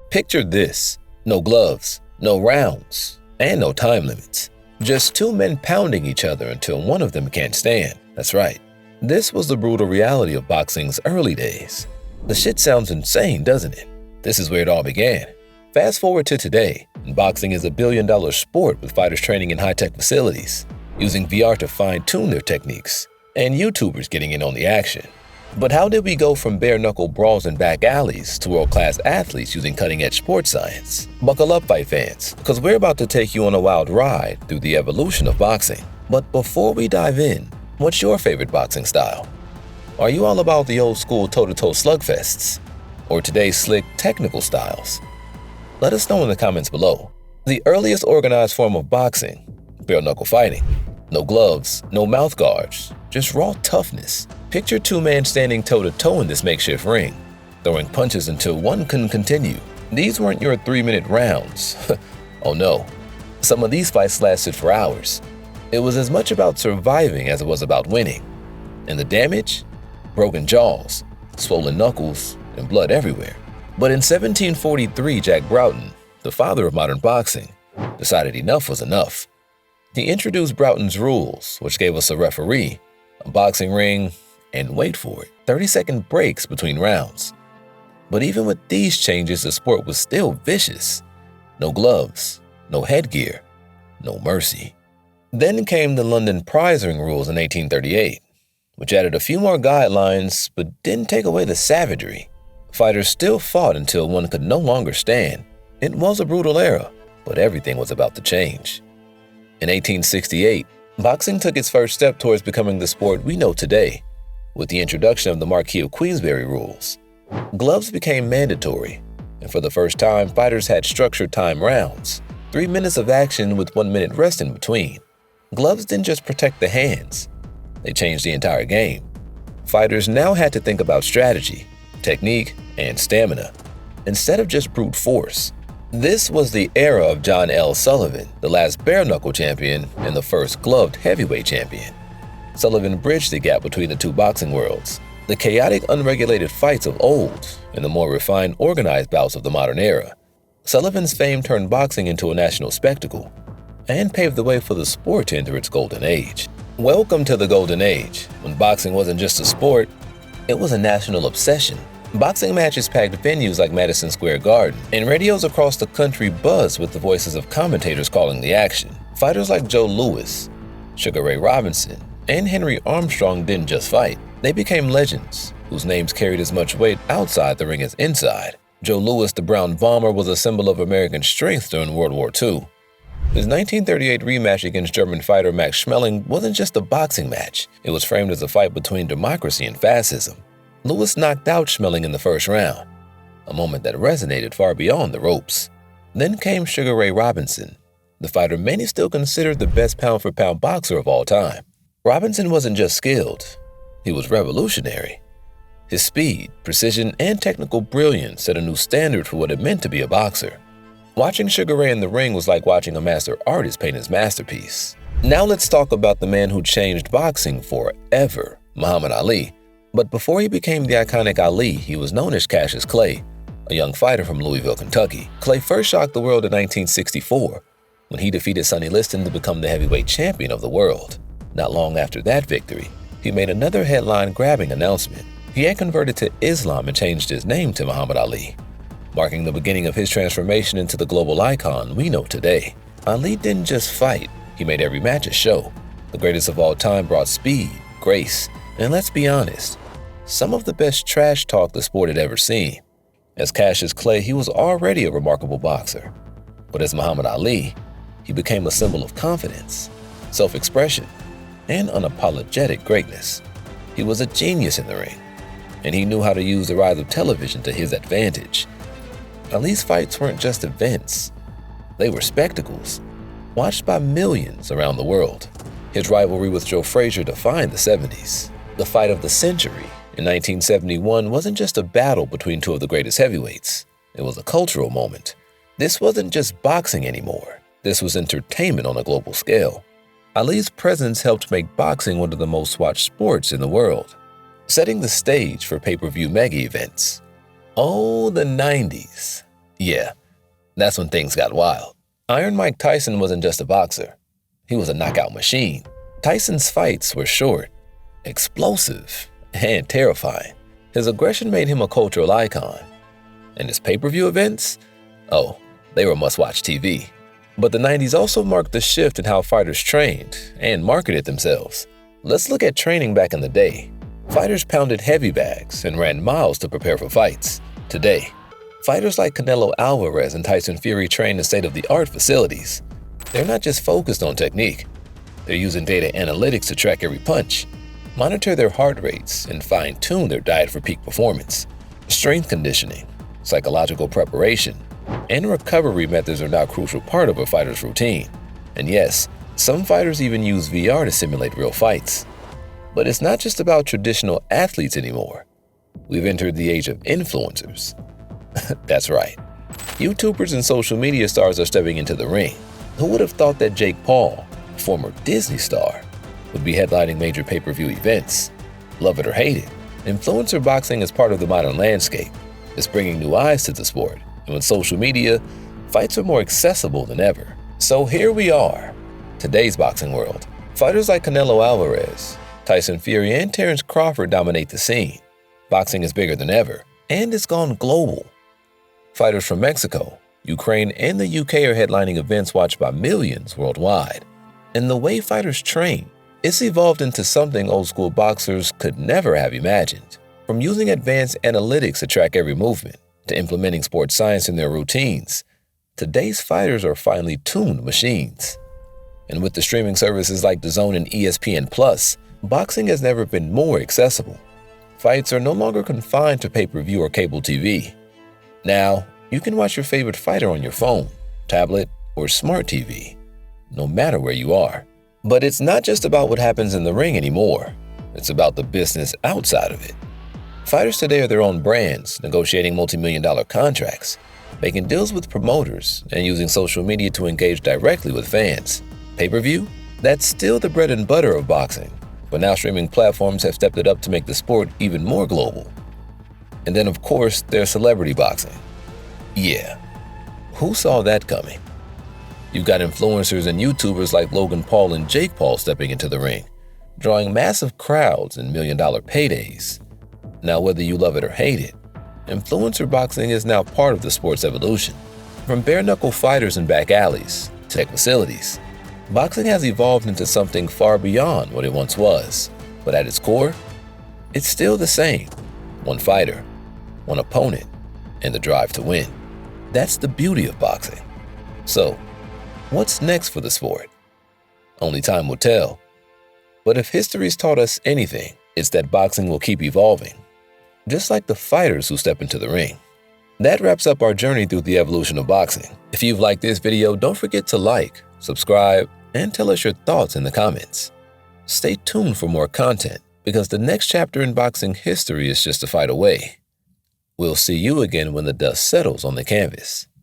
Picture this: no gloves, no rounds, and no time limits. Just two men pounding each other until one of them can't stand. That's right. This was the brutal reality of boxing's early days. The shit sounds insane, doesn't it? This is where it all began. Fast forward to today, and boxing is a billion-dollar sport with fighters training in high-tech facilities, using VR to fine-tune their techniques, and YouTubers getting in on the action. But how did we go from bare-knuckle brawls in back alleys to world-class athletes using cutting-edge sports science? Buckle up, fight fans, because we're about to take you on a wild ride through the evolution of boxing. But before we dive in, what's your favorite boxing style? Are you all about the old-school toe-to-toe slugfests, or today's slick, technical styles? Let us know in the comments below. The earliest organized form of boxing, bare-knuckle fighting. No gloves, no mouth guards, just raw toughness. Picture two men standing toe-to-toe in this makeshift ring, throwing punches until one couldn't continue. These weren't your 3-minute rounds. Oh no, some of these fights lasted for hours. It was as much about surviving as it was about winning. And the damage? Broken jaws, swollen knuckles, and blood everywhere. But in 1743, Jack Broughton, the father of modern boxing, decided enough was enough. He introduced Broughton's rules, which gave us a referee, a boxing ring, and wait for it, 30-second breaks between rounds. But even with these changes, the sport was still vicious. No gloves, no headgear, no mercy. Then came the London prize ring rules in 1838, which added a few more guidelines but didn't take away the savagery. Fighters still fought until one could no longer stand. It was a brutal era, but everything was about to change. In 1868, boxing took its first step towards becoming the sport we know today, with the introduction of the Marquis of Queensberry rules. Gloves became mandatory, and for the first time, fighters had structured time rounds, 3 minutes of action with 1 minute rest in between. Gloves didn't just protect the hands, they changed the entire game. Fighters now had to think about strategy, technique, and stamina, instead of just brute force. This was the era of John L. Sullivan, the last bare-knuckle champion and the first gloved heavyweight champion. Sullivan bridged the gap between the two boxing worlds, the chaotic, unregulated fights of old and the more refined, organized bouts of the modern era. Sullivan's fame turned boxing into a national spectacle and paved the way for the sport to enter its golden age. Welcome to the golden age, when boxing wasn't just a sport, it was a national obsession. Boxing matches packed venues like Madison Square Garden, and radios across the country buzzed with the voices of commentators calling the action. Fighters like Joe Louis, Sugar Ray Robinson, and Henry Armstrong didn't just fight. They became legends, whose names carried as much weight outside the ring as inside. Joe Louis, the Brown Bomber, was a symbol of American strength during World War II. His 1938 rematch against German fighter Max Schmeling wasn't just a boxing match. It was framed as a fight between democracy and fascism. Louis knocked out Schmeling in the first round, a moment that resonated far beyond the ropes. Then came Sugar Ray Robinson, the fighter many still consider the best pound-for-pound boxer of all time. Robinson wasn't just skilled, he was revolutionary. His speed, precision, and technical brilliance set a new standard for what it meant to be a boxer. Watching Sugar Ray in the ring was like watching a master artist paint his masterpiece. Now let's talk about the man who changed boxing forever, Muhammad Ali. But before he became the iconic Ali, he was known as Cassius Clay, a young fighter from Louisville, Kentucky. Clay first shocked the world in 1964 when he defeated Sonny Liston to become the heavyweight champion of the world. Not long after that victory, he made another headline-grabbing announcement. He had converted to Islam and changed his name to Muhammad Ali, marking the beginning of his transformation into the global icon we know today. Ali didn't just fight, he made every match a show. The greatest of all time brought speed, grace, and let's be honest, some of the best trash talk the sport had ever seen. As Cassius Clay, he was already a remarkable boxer. But as Muhammad Ali, he became a symbol of confidence, self-expression, and unapologetic greatness. He was a genius in the ring, and he knew how to use the rise of television to his advantage. Ali's fights weren't just events, they were spectacles, watched by millions around the world. His rivalry with Joe Frazier defined the 70s. The fight of the century in 1971 wasn't just a battle between two of the greatest heavyweights. It was a cultural moment. This wasn't just boxing anymore. This was entertainment on a global scale. Ali's presence helped make boxing one of the most watched sports in the world, setting the stage for pay-per-view mega events. Oh, the 90s. Yeah, that's when things got wild. Iron Mike Tyson wasn't just a boxer. He was a knockout machine. Tyson's fights were short, explosive, and terrifying. His aggression made him a cultural icon. And his pay-per-view events? Oh, they were must-watch TV. But the 90s also marked the shift in how fighters trained and marketed themselves. Let's look at training back in the day. Fighters pounded heavy bags and ran miles to prepare for fights. Today, fighters like Canelo Alvarez and Tyson Fury train in state-of-the-art facilities. They're not just focused on technique. They're using data analytics to track every punch, monitor their heart rates, and fine-tune their diet for peak performance. Strength conditioning, psychological preparation, and recovery methods are now a crucial part of a fighter's routine. And yes, some fighters even use VR to simulate real fights. But it's not just about traditional athletes anymore. We've entered the age of influencers. That's right. YouTubers and social media stars are stepping into the ring. Who would have thought that Jake Paul, former Disney star, would be headlining major pay-per-view events? Love it or hate it, influencer boxing is part of the modern landscape. It's bringing new eyes to the sport, and with social media, fights are more accessible than ever. So here we are, today's boxing world. Fighters like Canelo Alvarez, Tyson Fury, and Terrence Crawford dominate the scene. Boxing is bigger than ever, and it's gone global. Fighters from Mexico, Ukraine, and the UK are headlining events watched by millions worldwide. And the way fighters train, it's evolved into something old-school boxers could never have imagined. From using advanced analytics to track every movement, to implementing sports science in their routines, today's fighters are finely tuned machines. And with the streaming services like DAZN and ESPN+, boxing has never been more accessible. Fights are no longer confined to pay-per-view or cable TV. Now, you can watch your favorite fighter on your phone, tablet, or smart TV, no matter where you are. But it's not just about what happens in the ring anymore. It's about the business outside of it. Fighters today are their own brands, negotiating multi-million-dollar contracts, making deals with promoters, and using social media to engage directly with fans. Pay-per-view? That's still the bread and butter of boxing, but now streaming platforms have stepped it up to make the sport even more global. And then, of course, there's celebrity boxing. Yeah, who saw that coming? You've got influencers and YouTubers like Logan Paul and Jake Paul stepping into the ring, drawing massive crowds and million-dollar paydays. Now, whether you love it or hate it, influencer boxing is now part of the sport's evolution. From bare-knuckle fighters in back alleys to tech facilities, boxing has evolved into something far beyond what it once was. But at its core, it's still the same. One fighter, one opponent, and the drive to win. That's the beauty of boxing. So, what's next for the sport? Only time will tell. But if history's taught us anything, it's that boxing will keep evolving, just like the fighters who step into the ring. That wraps up our journey through the evolution of boxing. If you've liked this video, don't forget to like, subscribe, and tell us your thoughts in the comments. Stay tuned for more content, because the next chapter in boxing history is just a fight away. We'll see you again when the dust settles on the canvas.